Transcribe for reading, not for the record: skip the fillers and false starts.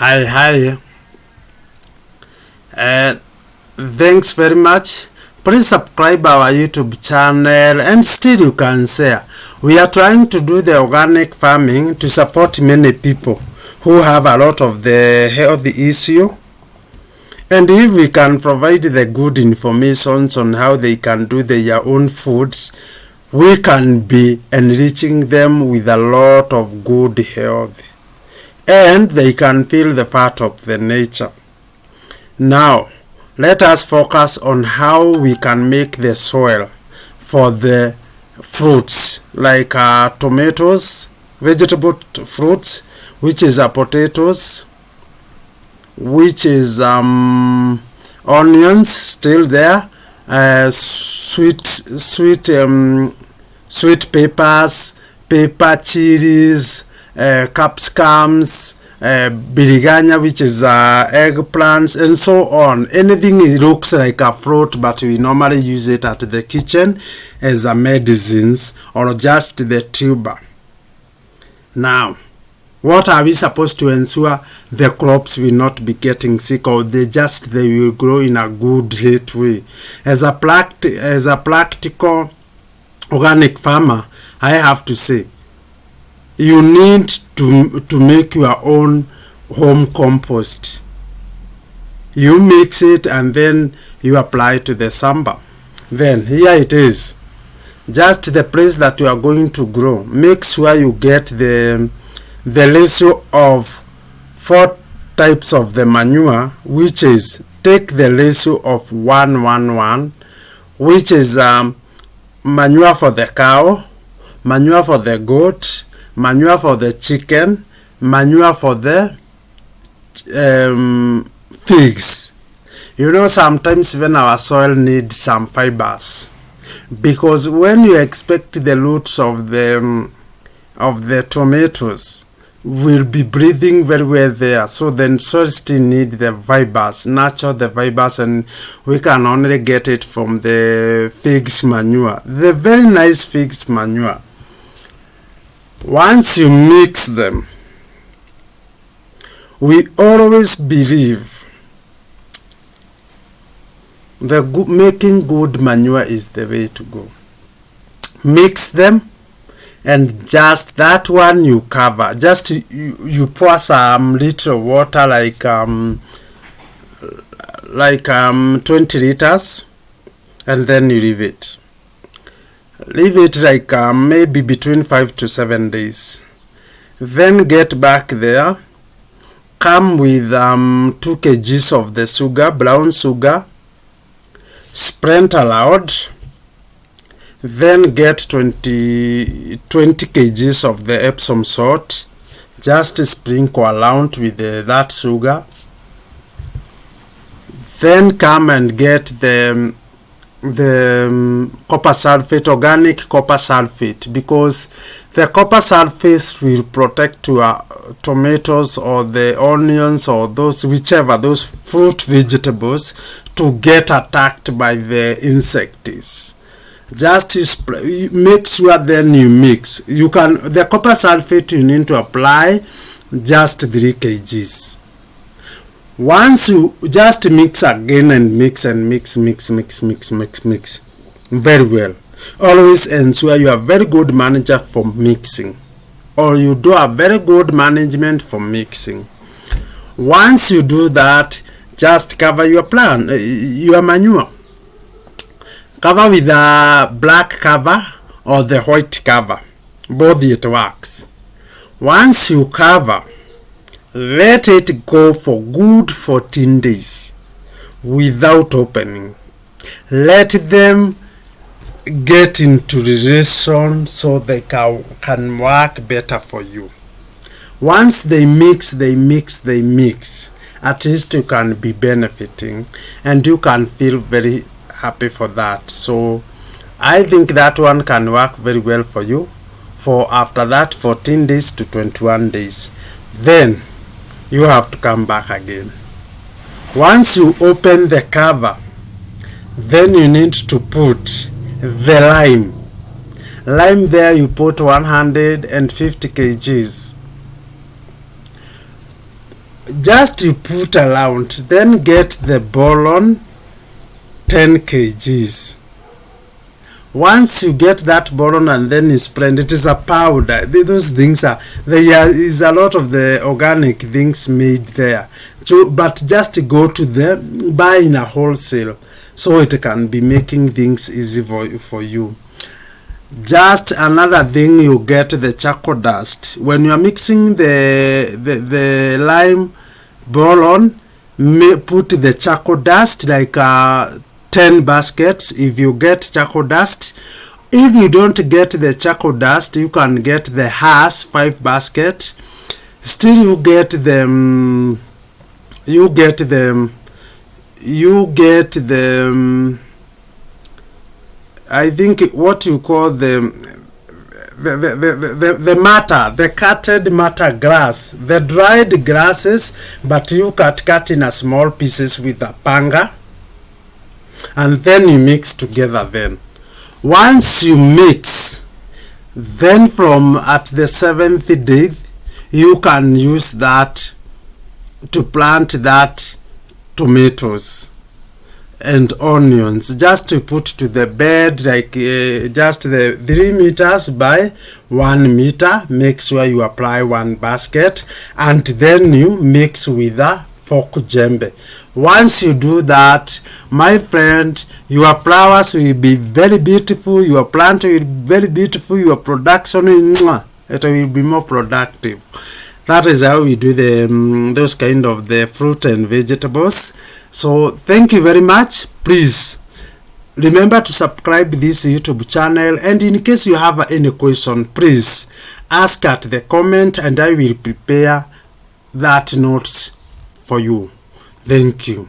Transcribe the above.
Hi. Uh, Thanks very much. Please subscribe our YouTube channel, and still you can share. We are trying to do the organic farming to support many people who have a lot of the health issue. And if we can provide the good information on how they can do their own foods, we can be enriching them with a lot of good health. And they can feel the part of the nature. Now, let us focus on how we can make the soil for the fruits like tomatoes, vegetable fruits, which is potatoes, which is onions still there, sweet peppers, pepper chilies, capsicums, biriganya, which is eggplants, and so on. Anything it looks like a fruit, but we normally use it at the kitchen as a medicines or just the tuber. Now, what are we supposed to ensure the crops will not be getting sick, or they will grow in a good rate way? As a practical organic farmer, I have to say, you need to make your own home compost. You mix it and then you apply to the samba. Then here it is. Just the place that you are going to grow. Make sure you get the ratio of 4 types of the manure, which is take the ratio of 1:1:1, which is manure for the cow, manure for the goat, manure for the chicken, manure for the pigs. You know, sometimes even our soil needs some fibers, because when you expect the roots of the tomatoes will be breathing very well there, so then soil still need the fibers, nurture the fibers, and we can only get it from the pigs manure, the very nice pigs manure. Once you mix them, we always believe making good manure is the way to go. Mix them, and just that one you cover. Just you pour some little water, like 20 liters, and then you leave it. Leave it like maybe between 5 to 7 days. Then get back there. Come with 2 kgs of the sugar, brown sugar. Spread aloud. Then get 20 kgs of the Epsom salt. Just sprinkle around with that sugar. Then come and get the copper sulfate, organic copper sulfate, because the copper sulfate will protect your tomatoes or the onions or those fruit vegetables to get attacked by the insects. Just make sure then you mix. The copper sulfate you need to apply just 3 kgs. Once you just mix again and mix very well. Always ensure you are very good manager for mixing, or you do a very good management for mixing. Once you do that, just cover your your manure. Cover with a black cover or the white cover. Both it works. Once you cover, let it go for good 14 days without opening. Let them get into relation so they can work better for you. Once they mix, at least you can be benefiting, and you can feel very happy for that. So I think that one can work very well for you for after that 14 days to 21 days. Then you have to come back again. Once you open the cover, then you need to put the lime. There you put 150 kgs. just you put around, then get the boron 10 kgs. Once you get that boron and then you spread, it is a powder. Those things are, there is a lot of the organic things made there. But just go to them, buy in a wholesale, so it can be making things easy for you. Just another thing, you get the charcoal dust. When you are mixing the lime boron, put the charcoal dust like 10 baskets if you get charcoal dust. If you don't get the charcoal dust, you can get the hash 5 baskets. Still you get them, I think what you call the matter, the cutted matter grass, the dried grasses, but you cut in a small pieces with a panga, and then you mix together. Then once you mix, then from at the 7th day you can use that to plant that tomatoes and onions, just to put to the bed, like just the 3 meters by 1 meter. Make sure you apply 1 basket, and then you mix with a fork jembe. Once you do that, my friend, your flowers will be very beautiful, your plant will be very beautiful, your production it will be more productive. That is how we do those kind of the fruit and vegetables. So thank you very much. Please remember to subscribe this YouTube channel, and in case you have any question, please ask at the comment and I will prepare that notes for you. Thank you.